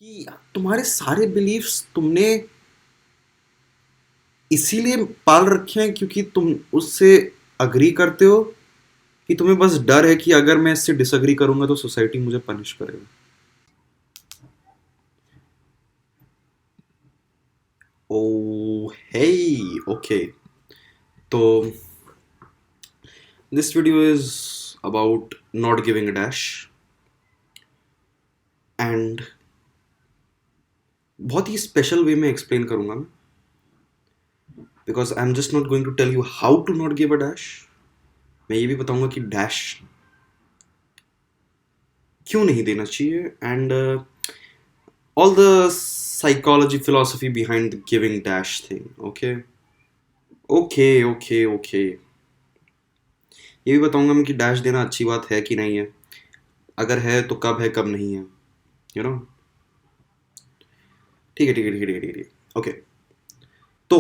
कि तुम्हारे सारे बिलीफ्स तुमने इसीलिए पाल रखे हैं क्योंकि तुम उससे अग्री करते हो, कि तुम्हें बस डर है कि अगर मैं इससे डिसअग्री करूंगा तो सोसाइटी मुझे पनिश करेगा। Oh, hey, okay. तो this video is about not giving a dash, and बहुत ही स्पेशल वे में एक्सप्लेन करूंगा मैं, because I am just not going to tell you how to not give a dash. मैं ये भी बताऊंगा कि डैश क्यों नहीं देना चाहिए, and all the psychology philosophy behind the giving dash thing. Okay, okay, okay, okay. ये भी बताऊंगा मैं कि डैश देना अच्छी बात है कि नहीं है, अगर है कब नहीं है, यू नो। ठीक है, ठीक है, ठीक है, ठीक है, ठीक है, ओके। तो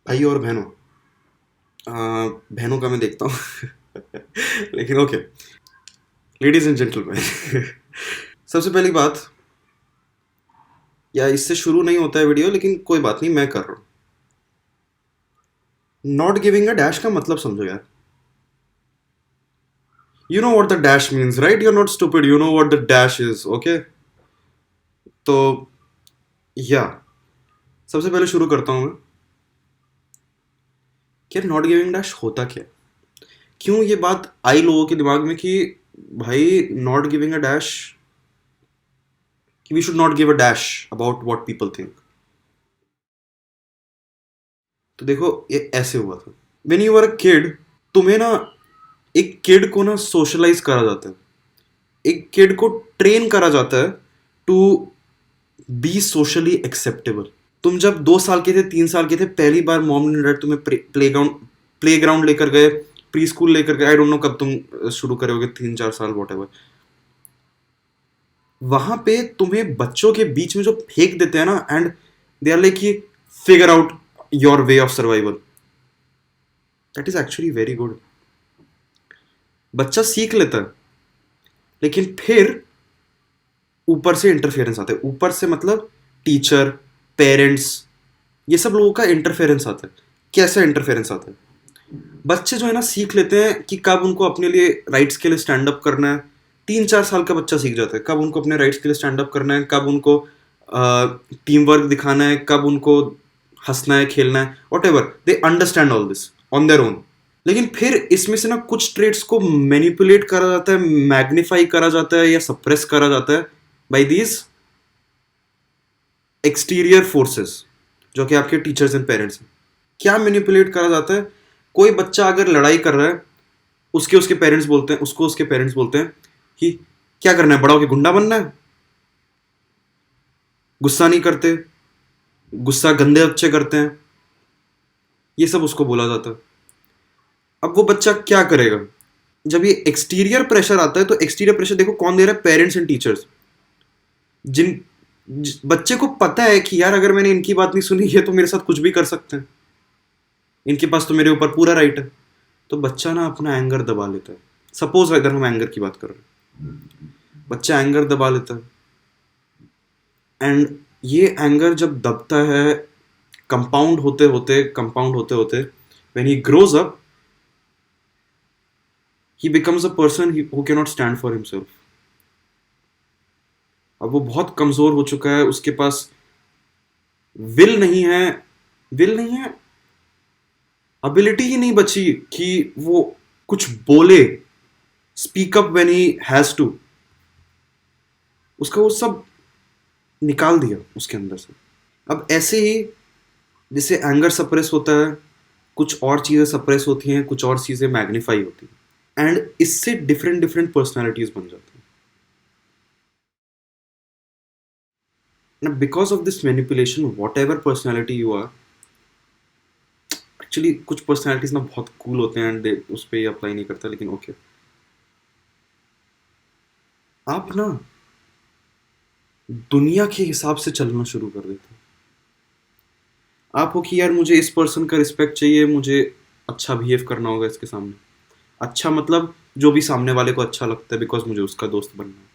भाई और बहनों, बहनों का मैं देखता हूँ लेकिन ओके, लेडीज एंड जेंटलमैन सबसे पहली बात, या इससे शुरू नहीं होता है वीडियो लेकिन कोई बात नहीं, मैं कर रहा हूँ। नॉट गिविंग अ डैश का मतलब समझो यार। You know what the dash means, right? You're not stupid. You know what the dash is, okay? तो या सबसे पहले शुरू करता हूँ मैं कि नॉट गिविंग डैश होता क्या है? क्यों ये बात आई लोगों के दिमाग में कि भाई नॉट गिविंग अ डैश, कि we should not give a dash about what people think. तो देखो, ये ऐसे हुआ था। When you are a kid, तुम्हें ना, एक किड को ना सोशलाइज करा जाता है, एक किड को ट्रेन करा जाता है टू बी सोशली एक्सेप्टेबल। तुम जब 2 साल के थे, 3 साल के थे, पहली बार मॉम एंड डैड तुम्हें प्ले ग्राउंड लेकर गए, प्री स्कूल लेकर गए, आई डोंट नो कब तुम शुरू करोगे, 3-4 साल वॉट एवर। वहां पे तुम्हें बच्चों के बीच में जो फेंक देते हैं ना, and they are like, figure out your way of survival, that is actually very good. बच्चा सीख लेता है, लेकिन फिर ऊपर से इंटरफेरेंस आता है। ऊपर से मतलब टीचर, पेरेंट्स, ये सब लोगों का इंटरफेरेंस आता है। कैसा इंटरफेरेंस आता है? बच्चे जो है ना सीख लेते हैं कि कब उनको अपने लिए राइट्स के लिए स्टैंड अप करना है। 3-4 साल का बच्चा सीख जाता है कब उनको अपने राइट्स के लिए स्टैंड अप करना है, कब उनको टीम वर्क दिखाना है, कब उनको हंसना है, खेलना है, what ever, they understand all this on their own. लेकिन फिर इसमें से ना कुछ ट्रेड्स को मैनिपुलेट करा जाता है, मैग्नीफाई करा जाता है या सप्रेस करा जाता है बाई दीज एक्सटीरियर फोर्सेस, जो कि आपके टीचर्स एंड पेरेंट्स हैं। क्या मैनिपुलेट करा जाता है? कोई बच्चा अगर लड़ाई कर रहा है, उसके उसके पेरेंट्स बोलते हैं, उसको उसके पेरेंट्स बोलते हैं कि क्या करना है, बड़ा होके गुंडा बनना है, गुस्सा नहीं करते, गुस्सा गंदे बच्चे करते हैं, ये सब उसको बोला जाता है। अब वो बच्चा क्या करेगा? जब ये एक्सटीरियर प्रेशर आता है, तो एक्सटीरियर प्रेशर देखो कौन दे रहा है? Parents and teachers. जिन बच्चे को पता है कि यार अगर मैंने इनकी बात नहीं सुनी है तो मेरे साथ कुछ भी कर सकते हैं, इनके पास तो मेरे ऊपर पूरा राइट है। तो बच्चा ना अपना एंगर दबा लेता है। सपोज अगर हम एंगर की बात कर रहे हैं, बच्चा एंगर दबा लेता है, एंड ये एंगर जब दबता है, कंपाउंड होते होते when he grows up, he becomes a person who can not stand for himself. अब वो बहुत कमजोर हो चुका है, उसके पास विल नहीं है, विल नहीं है, एबिलिटी ही नहीं बची कि वो कुछ बोले, speak up when he has to. उसका वो सब निकाल दिया उसके अंदर से। अब ऐसे ही जैसे एंगर सप्रेस होता है, कुछ और चीज़ें सप्रेस होती हैं, कुछ और चीज़ें मैग्नीफाई होती हैं, एंड इससे डिफरेंट डिफरेंट पर्सनैलिटीज बन जाती हैं। ना because of this manipulation, whatever personality you are, actually कुछ पर्सनैलिटीज ना बहुत कूल होते हैं एंड उस पर अप्लाई नहीं करता, लेकिन ओके। आप ना दुनिया के हिसाब से चलना शुरू कर देते हैं। आप हो कि यार मुझे इस पर्सन का रिस्पेक्ट चाहिए, मुझे अच्छा बिहेव करना होगा इसके सामने। अच्छा मतलब जो भी सामने वाले को अच्छा लगता है, बिकॉज मुझे उसका दोस्त बनना है।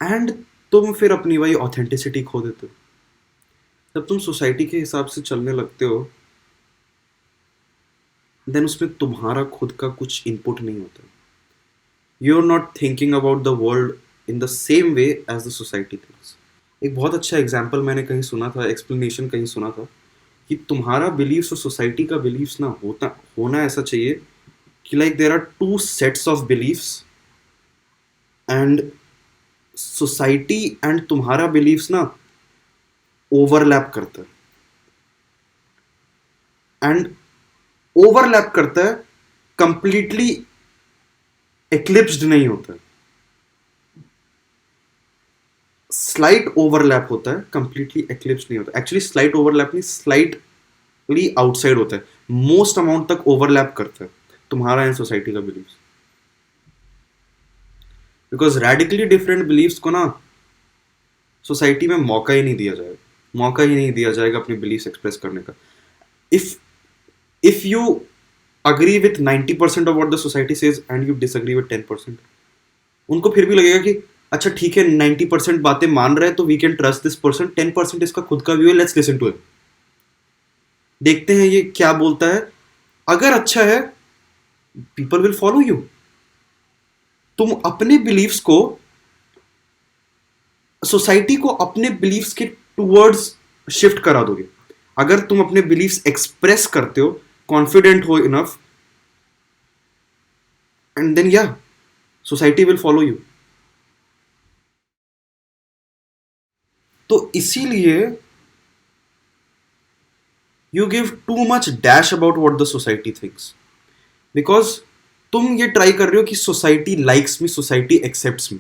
एंड तुम फिर अपनी वही ऑथेंटिसिटी खो देते हो। जब तुम सोसाइटी के हिसाब से चलने लगते हो, देन उसमें तुम्हारा खुद का कुछ इनपुट नहीं होता। You are not thinking about the world in the same way as the society thinks. एक बहुत अच्छा एग्जाम्पल मैंने कहीं सुना था, एक्सप्लेनेशन कहीं सुना था, कि तुम्हारा बिलीव्स और सोसाइटी का बिलीव्स ना होना ऐसा चाहिए कि like there are two sets of believes, and society and तुम्हारा बिलीव्स ना ओवरलैप करता है, एंड ओवरलैप करता है, कंप्लीटली एक्लिप्स्ड नहीं होता है। स्लाइट ओवरलैप होता है, कंप्लीटली एक्लिप्स नहीं होता। एक्चुअली स्लाइट ओवरलैप नहीं, स्लाइटली आउटसाइड होता है। मोस्ट अमाउंट तक ओवरलैप करता है तुम्हारा एंड सोसाइटी का believes, because radically different believes को ना सोसाइटी में मौका ही नहीं दिया जाएगा, मौका ही नहीं दिया जाएगा अपने बिलीव्स एक्सप्रेस करने का। If if you agree with 90% of what the society says and you disagree with 10%, उनको फिर भी लगेगा कि अच्छा ठीक है 90% बातें मान रहे हैं तो we can trust this person, 10% इसका खुद का व्यू है, लेट्स लिसन टू इट, देखते हैं ये क्या बोलता है। अगर अच्छा है, पीपल विल फॉलो यू। तुम अपने बिलीव्स को, सोसाइटी को अपने बिलीव्स के टूवर्ड्स शिफ्ट करा दोगे। अगर तुम अपने बिलीव्स एक्सप्रेस करते हो, कॉन्फिडेंट हो इनफ, एंड देन या सोसाइटी विल फॉलो यू। तो इसीलिए you give too much dash about what the society thinks, because तुम ये ट्राई कर रहे हो कि society likes me, society accepts me.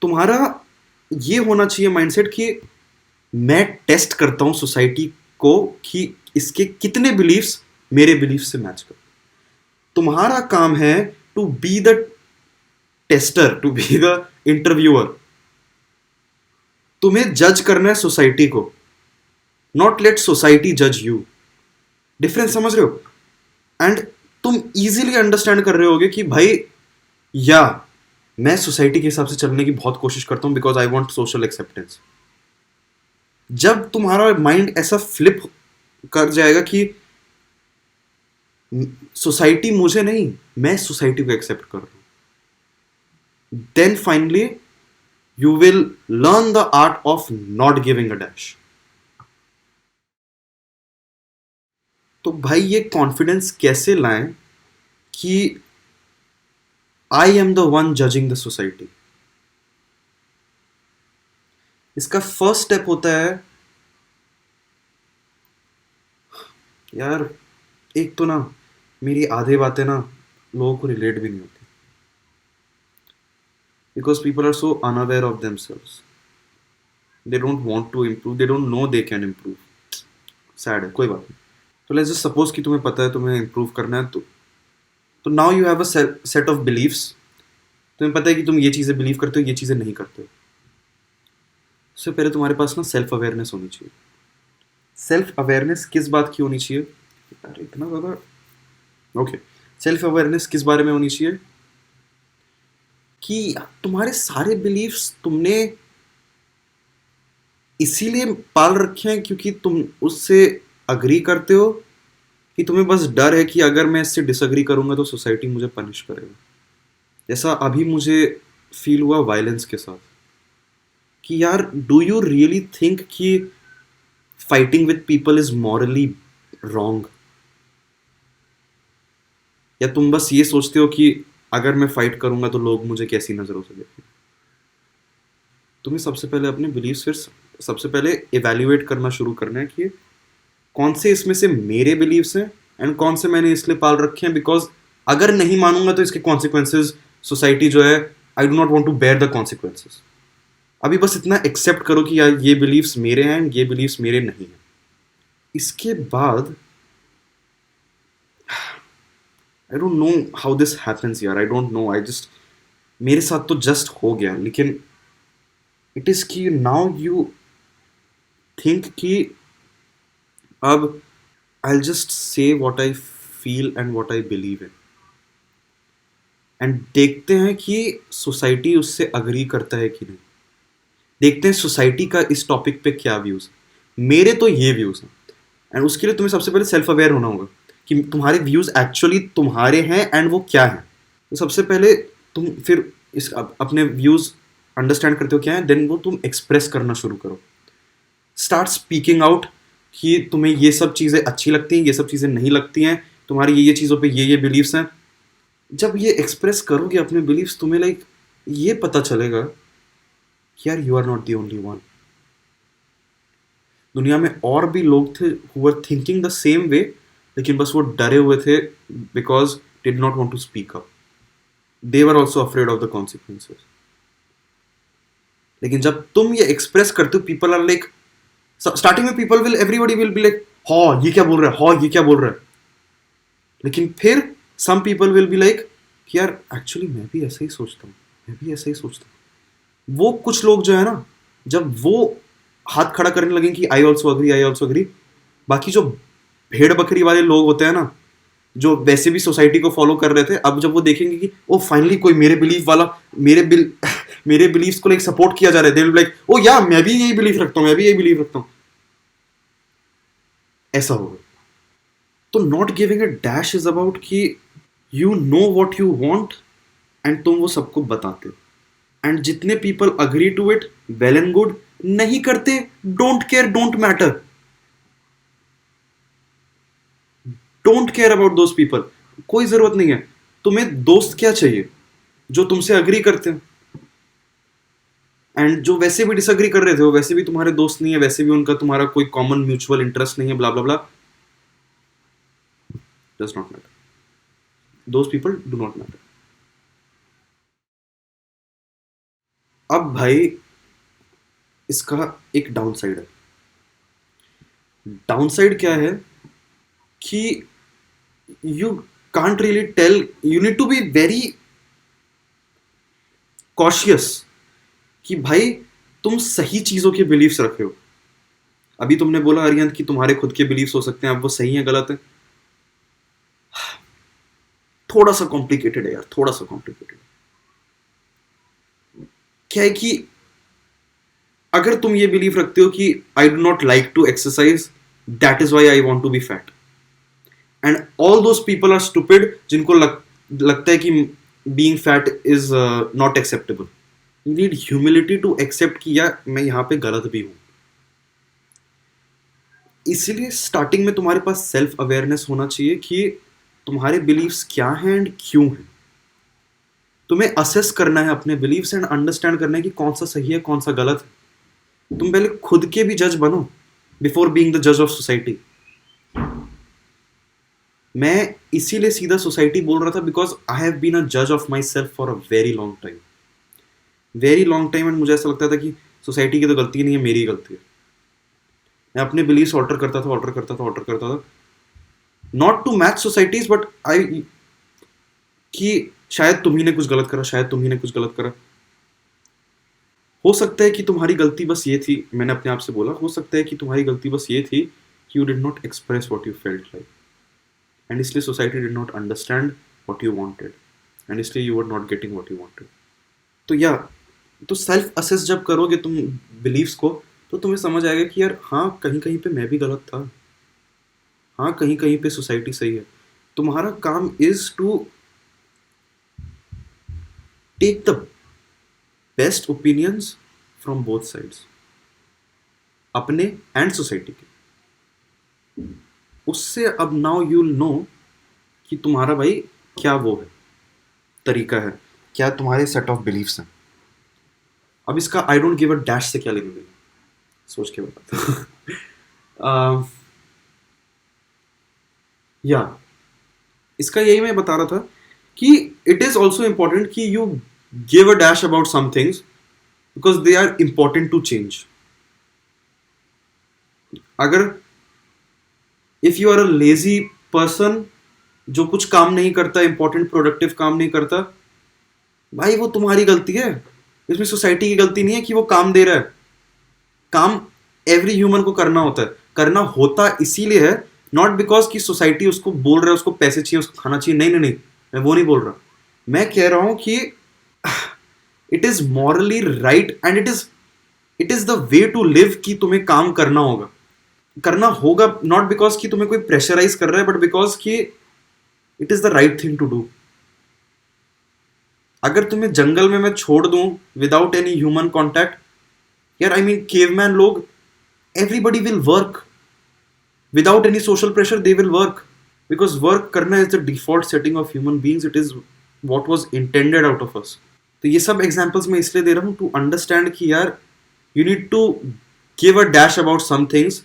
तुम्हारा ये होना चाहिए माइंडसेट कि मैं टेस्ट करता हूं सोसाइटी को कि इसके कितने बिलीव्स मेरे बिलीफ से मैच कर। तुम्हारा काम है to be the tester, to be the interviewer. तुम्हें जज करना है सोसाइटी को, नॉट लेट सोसाइटी जज यू। डिफरेंस समझ रहे हो? एंड तुम इजीली अंडरस्टैंड कर रहे होगे कि भाई या मैं सोसाइटी के हिसाब से चलने की बहुत कोशिश करता हूं because I want social acceptance. जब तुम्हारा माइंड ऐसा फ्लिप कर जाएगा कि सोसाइटी मुझे नहीं, मैं सोसाइटी को एक्सेप्ट कर रहा हूं, then finally you will learn the art of not giving a dash. तो भाई ये कॉन्फिडेंस कैसे लाएं कि I am the one judging the society? इसका फर्स्ट स्टेप होता है यार, एक तो ना मेरी आधे बातें ना लोगों को रिलेट भी नहीं होती, because people are so unaware of themselves, they don't want to improve, they don't know they can improve. Sad है, कोई बात नहीं। तो लेट्स जस्ट सपोज कि तुम्हें पता है तुम्हें इम्प्रूव करना है, तो now you have a set of believes. तुम्हें पता है कि तुम ये चीज़ें बिलीव करते हो, ये चीज़ें नहीं करते हो। उससे पहले तुम्हारे पास ना सेल्फ अवेयरनेस होनी चाहिए। सेल्फ अवेयरनेस किस बात की होनी चाहिए? अरे इतना ज़्यादा ओके। सेल्फ अवेयरनेस किस बारे में होनी चाहिए? कि तुम्हारे सारे बिलीव्स तुमने इसीलिए पाल रखे हैं क्योंकि तुम उससे अग्री करते हो, कि तुम्हें बस डर है कि अगर मैं इससे डिसअग्री करूंगा तो सोसाइटी मुझे पनिश करेगा। जैसा अभी मुझे फील हुआ वायलेंस के साथ, कि यार डू यू रियली थिंक कि fighting with people is morally wrong? या तुम बस ये सोचते हो कि अगर मैं फाइट करूंगा तो लोग मुझे कैसी नजरों से देखेंगे? तुम्हें सबसे पहले अपने बिलीव्स फिर सबसे पहले इवेल्युएट करना शुरू करना है कि कौन से इसमें से मेरे बिलीव्स हैं एंड कौन से मैंने इसलिए पाल रखे हैं बिकॉज अगर नहीं मानूंगा तो इसके कॉन्सिक्वेंसेज सोसाइटी जो है, I do not want to bear the consequences. अभी बस इतना एक्सेप्ट करो कि यार ये बिलीव्स मेरे हैं, ये बिलीव्स मेरे नहीं हैं। इसके बाद I don't know how this happens यार, I don't know, I just, मेरे साथ तो जस्ट हो गया। लेकिन इट इज कि नाउ यू थिंक कि अब I just say what I feel and what I believe in. And देखते हैं कि सोसाइटी उससे अग्री करता है कि नहीं। देखते हैं सोसाइटी का इस टॉपिक पे क्या व्यूज। मेरे तो ये व्यूज हैं, एंड उसके लिए तुम्हें सबसे पहले सेल्फ अवेयर होना होगा कि तुम्हारे व्यूज एक्चुअली तुम्हारे हैं एंड वो क्या है। तो सबसे पहले तुम फिर इस अपने व्यूज अंडरस्टैंड करते हो क्या है, देन वो तुम एक्सप्रेस करना शुरू करो। स्टार्ट स्पीकिंग आउट कि तुम्हें ये सब चीज़ें अच्छी लगती हैं, ये सब चीज़ें नहीं लगती हैं, तुम्हारी ये चीज़ों पे ये बिलीव्स हैं। जब ये एक्सप्रेस करोगे अपने बिलीव्स, तुम्हें लाइक ये पता चलेगा कि यार you are not the only one. दुनिया में और भी लोग थे who were thinking the same way, लेकिन बस वो डरे हुए थे because did not want to speak up. They were also afraid of the consequences. लेकिन जब तुम ये एक्सप्रेस करते हो, पीपल आर लाइक, स्टार्टिंग में people will, everybody will be like हाँ ये क्या बोल रहा है, हाँ ये क्या बोल रहा है। लेकिन फिर some people will be like कि यार एक्चुअली मैं भी ऐसा ही सोचता हूँ, मैं भी ऐसा ही सोचता हूँ। वो कुछ लोग जो है ना, जब वो हाथ खड़ा करने लगे कि I also agree, I also agree, बाकी जो भेड़ बकरी वाले लोग होते हैं ना, जो वैसे भी सोसाइटी को फॉलो कर रहे थे, अब जब वो देखेंगे कि ओ फाइनली कोई मेरे बिलीफ वाला, मेरे बिलीव्स को लाइक सपोर्ट किया जा रहा है, they will be like oh या मैं भी यही बिलीफ रखता हूँ, मैं भी यही बिलीफ रखता हूँ। ऐसा होगा। तो not giving a dash is about कि you know what you want and तुम वो सबको बताते हो। एंड जितने people agree to it, well and good. नहीं करते, don't care, don't matter, don't care about those people. कोई जरूरत नहीं है। तुम्हें दोस्त क्या चाहिए? जो तुमसे अग्री करते हैं, एंड जो वैसे भी डिसअग्री कर रहे थे वो वैसे भी तुम्हारे दोस्त नहीं है, वैसे भी उनका तुम्हारा कोई कॉमन म्यूचुअल इंटरेस्ट नहीं है, blah blah blah. Does not matter, those people do not matter. अब भाई इसका एक डाउन साइड है। डाउन साइड क्या है कि you can't really tell, you need to be very cautious कि भाई तुम सही चीजों के बिलीव्स रखे हो। अभी तुमने बोला अरियंत कि तुम्हारे खुद के बिलीव्स हो सकते हैं, अब वो सही है गलत है। थोड़ा सा कॉम्प्लिकेटेड है यार, थोड़ा सा कॉम्प्लिकेटेड। क्या है कि अगर तुम ये बिलीव रखते हो कि I do not like to exercise, that is why I want to be fat, and all those people are stupid जिनको लगता है कि being fat is not acceptable. You need humility to accept कि यार मैं यहां पे गलत भी हूं। इसीलिए स्टार्टिंग में तुम्हारे पास सेल्फ अवेयरनेस होना चाहिए कि तुम्हारे बिलीव्स क्या हैं एंड क्यों हैं। तुम्हें असेस करना है अपने बिलीव्स एंड अंडरस्टैंड करना है कि कौन सा सही है, कौन सा गलत है। तुम पहले खुद के भी जज बनो बिफोर बीइंग द जज ऑफ सोसाइटी। मैं इसीलिए सीधा सोसाइटी बोल रहा था because I have been a जज of myself for a very long time, very long time. And मुझे ऐसा लगता था कि सोसाइटी की तो गलती नहीं है, मेरी गलती है। मैं अपने बिलीव्स ऑल्टर करता था, ऑल्टर करता था, ऑल्टर करता था, not to match societies, but I कि शायद तुम ही ने कुछ गलत करा, शायद तुम ही ने कुछ गलत करा। हो सकता है कि तुम्हारी गलती बस ये थी, मैंने अपने आप से बोला, हो सकता है कि तुम्हारी गलती बस ये थी कि you did not express what you felt like, and इसलिए society did not understand what you wanted, and इसलिए you were not getting what you wanted. तो या तो सेल्फ असेस जब करोगे तुम बिलीव्स को, तो तुम्हें समझ आएगा कि यार हाँ कहीं कहीं पे मैं भी गलत था, हाँ कहीं कहीं पे सोसाइटी सही है। तुम्हारा काम is to take the best opinions from both sides, अपने एंड सोसाइटी के। उससे अब नाउ यू नो कि तुम्हारा भाई क्या वो है, तरीका है, क्या तुम्हारे सेट ऑफ बिलीव्स हैं। अब इसका आई डोंट गिव अ डैश से क्या लेने देना, सोच के बताता हूँ। या इसका यही मैं बता रहा था कि इट इज ऑल्सो इंपॉर्टेंट कि you give a dash about some things because they are important to change. अगर if you are a lazy person जो कुछ काम नहीं करता, इंपॉर्टेंट प्रोडक्टिव काम नहीं करता, भाई वो तुम्हारी गलती है, इसमें सोसाइटी की गलती नहीं है कि वो काम दे रहा है। काम एवरी ह्यूमन को करना होता है, करना होता इसीलिए है, नॉट बिकॉज कि सोसाइटी उसको बोल रहा है उसको पैसे चाहिए, उसको खाना चाहिए। नहीं नहीं नहीं, मैं वो नहीं बोल रहा। मैं कह रहा हूं कि it is morally right and it is the way to live कि तुम्हें काम करना होगा, नॉट बिकॉज कि तुम्हें कोई प्रेशराइज कर रहा है, बट बिकॉज कि it is the right thing to do. अगर तुम्हें जंगल में मैं छोड़ दूं विदाउट एनी ह्यूमन कॉन्टैक्ट, यार आई मीन केवमैन लोग, everybody will work without any social pressure, they will work because work करना is the default setting of human beings. It is what was intended out of us. तो ये सब examples मैं इसलिए दे रहा हूँ to understand कि यार you need to give a dash about some things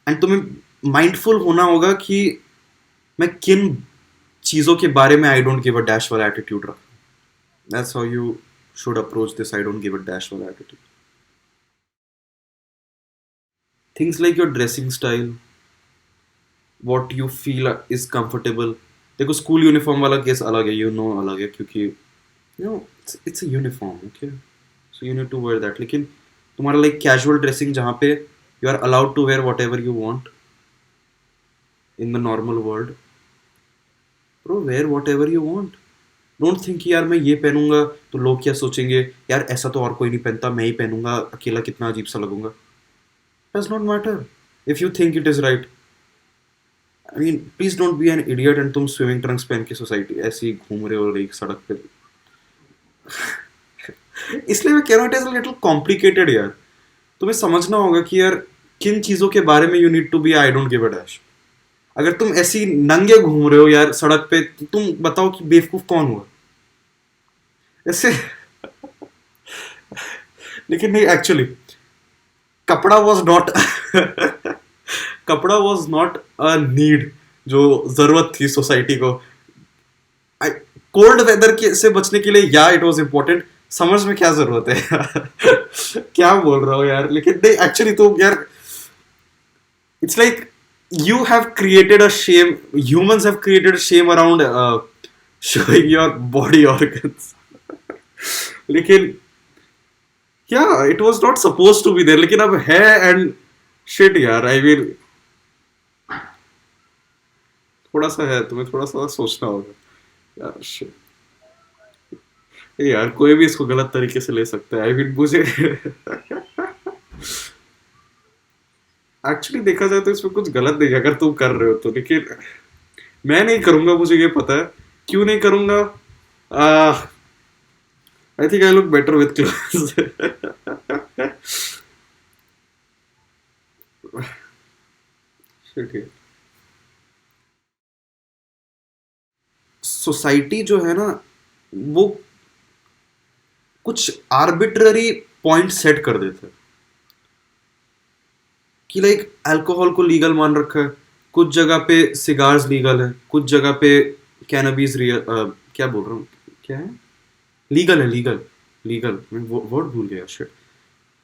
and तुम्हें माइंडफुल होना होगा कि मैं किन चीज़ों के बारे में I don't give a dash वाला एटीट्यूड रखूं. That's how you should approach this I don't give a dash वाला attitude. Things like your dressing style, what you feel is comfortable. देखो स्कूल यूनिफॉर्म वाला केस अलग है, you know अलग है, क्योंकि you no it's a uniform, okay, so you need to wear that. लेकिन तुम्हारा लाइक कैजुअल ड्रेसिंग जहाँ पे you are allowed to wear whatever you want in the normal world, bro wear whatever you want. Don't think कि यार मैं ये पहनूंगा तो लोग क्या सोचेंगे, यार ऐसा तो और कोई नहीं पहनता, मैं ही पहनूंगा, अकेला कितना अजीब सा लगूंगा. Does not matter if you think it is right. I mean please don't be an idiot and तुम स्विमिंग ट्रंक्स पहन के सोसाइटी ऐसे ही घूम रहे हो एक सड़क पे. इसलिए मैं कह रहा हूँ इट इज लिटिल कॉम्प्लिकेटेड यार. तुम्हें समझना होगा कि यार किन चीजों के बारे में you need to be I don't give a dash. अगर तुम ऐसी नंगे घूम रहे हो यार सड़क पे, तो तुम बताओ कि बेवकूफ कौन हुआ ऐसे. लेकिन नहीं, एक्चुअली कपड़ा वॉज नॉट कपड़ा वॉज नॉट अ नीड जो जरूरत थी सोसाइटी को. कोल्ड वेदर के से बचने के लिए या इट वॉज इम्पोर्टेंट. समझ में क्या जरूरत है क्या बोल रहा हूँ यार. लेकिन नहीं एक्चुअली तो यार it's like you have created a shame, humans have created a shame around showing your body organs. लेकिन yeah, it was not supposed to be there, लेकिन अब है and shit यार. I mean थोड़ा सा है, तुम्हें थोड़ा सा सोचना होगा यार. shit. यार कोई भी इसको गलत तरीके से ले सकता है. I mean मुझे एक्चुअली देखा जाए तो इसमें कुछ गलत नहीं है अगर तुम कर रहे हो तो. लेकिन मैं नहीं करूंगा, मुझे ये पता है. क्यों नहीं करूंगा? I think I look better with clothes. Society जो है ना वो कुछ आर्बिट्ररी पॉइंट सेट कर देते हैं कि लाइक अल्कोहल को लीगल मान रखा है, कुछ जगह पे सिगार्स लीगल है, कुछ जगह पे कैनबीज क्या बोल रहा हूँ, क्या है, लीगल है. लीगल लीगल मैं वर्ड भूल गया शिट.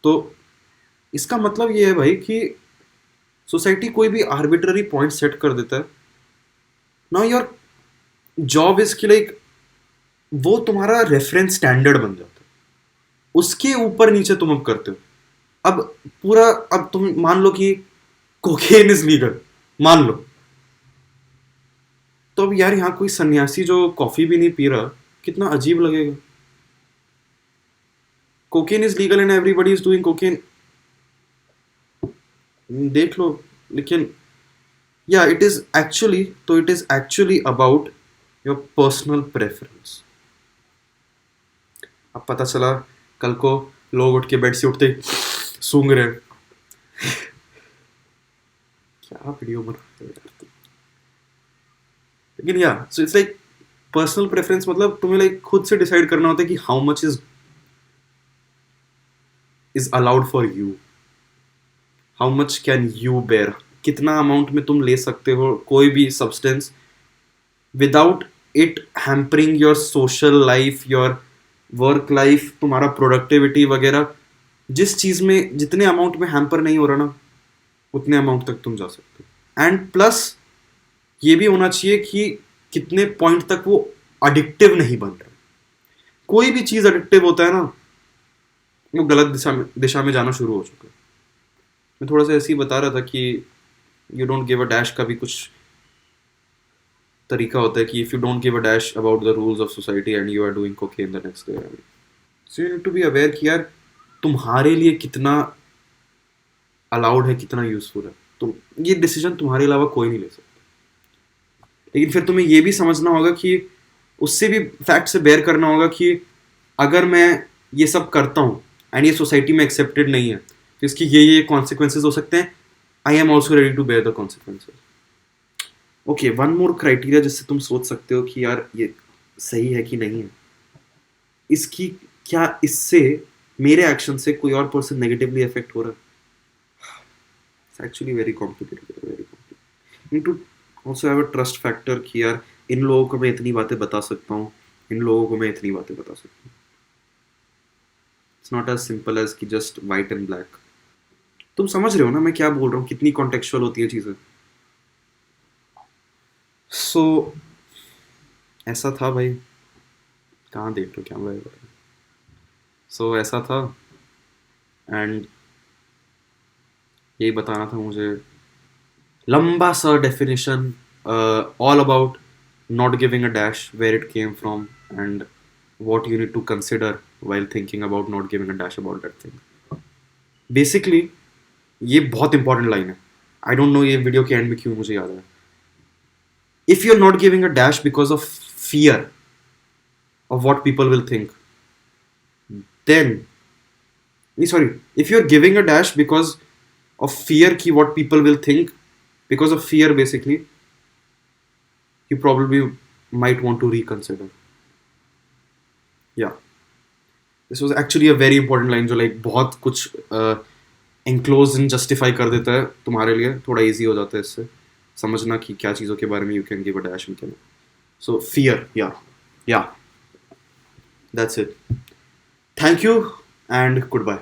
तो इसका मतलब ये है भाई कि सोसाइटी कोई भी आर्बिट्ररी पॉइंट सेट कर देता है. नाउ योर जॉब इज कि लाइक वो तुम्हारा रेफरेंस स्टैंडर्ड बन जाता है. उसके ऊपर नीचे तुम अब करते हो. अब पूरा, अब तुम मान लो कि कोकेन इज लीगल, मान लो, तो अब यार यहाँ कोई सन्यासी जो कॉफी भी नहीं पी रहा, कितना अजीब लगेगा. Cocaine is legal and everybody is doing cocaine, देख लो. लेकिन या इट इज एक्चुअली, तो it is actually about your personal preference. अब पता चला कल को लोग उठ के बेड से उठते सूंघ रहे क्या वीडियो बना रहे हो यार तुम. लेकिन या so it's like personal preference, मतलब तुम्हें लाइक खुद से डिसाइड करना होता है कि how much is allowed for you, how much can you bear, कितना अमाउंट में तुम ले सकते हो कोई भी substance without it hampering your social life, your work life, तुम्हारा प्रोडक्टिविटी वगैरह. जिस चीज में जितने अमाउंट में हैम्पर नहीं हो रहा ना, उतने अमाउंट तक तुम जा सकते हो. एंड प्लस ये भी होना चाहिए कि कितने पॉइंट तक वो अडिक्टिव नहीं बन रहा. कोई भी चीज अडिक्टिव होता है ना, वो गलत दिशा में जाना शुरू हो चुका है. मैं थोड़ा सा ऐसे ही बता रहा था कि you don't give a dash का भी कुछ तरीका होता है कि if you don't give a dash about the rules of society and you are doing cocaine the next day, so you need to be aware कि यार तुम्हारे लिए कितना अलाउड है, कितना यूजफुल है। तुम ये डिसीजन तुम्हारे अलावा कोई नहीं ले सकता। लेकिन फिर तुम्हें ये भी समझना होगा कि उससे भी फैक्ट से बेयर करना होगा कि अगर मैं ये सब करता हूँ एंड ये सोसाइटी में एक्सेप्टेड नहीं है तो इसकी ये कॉन्सिक्वेंसेज हो सकते हैं। I am also ready to bear the consequences. Okay, one more criteria जिससे तुम सोच सकते हो कि यार ये सही है कि नहीं है, इसकी क्या इससे मेरे एक्शन से कोई और पर्सन नेगेटिवली अफेक्ट हो रहा है। It's actually very complicated, very complicated. Need to also have a trust factor कि यार इन लोगों को मैं इतनी बातें बता सकता हूँ, इन लोगों को मैं इतनी बातें बता सकता हूँ। It's not as simple as कि जस्ट वाइट एंड ब्लैक। तुम समझ रहे हो ना मैं क्या बोल रहा हूँ, कितनी कॉन्टेक्चुअल होती है चीज़ें। सो ऐसा था भाई, कहाँ देख रहे हो क्या भाई। सो ऐसा था एंड यही बताना था मुझे। लंबा सा definition all about not giving a dash, where it came from, and what you need to consider while thinking about not giving a dash about that thing. Basically, ये बहुत इंपॉर्टेंट लाइन है। I don't know ये video के end में क्यों मुझे याद है। If you are not giving a dash because of fear of what people will think, then sorry, if you are giving a dash because of fear की what people will think, because of fear basically, you probably might want to reconsider. Yeah, this was actually a very important line जो like बहुत कुछ enclose and justify कर देता है तुम्हारे लिए। थोड़ा easy हो जाता है इससे समझना कि क्या चीज़ों के बारे में you can give a dash and can. So fear, yeah, that's it. Thank you and goodbye.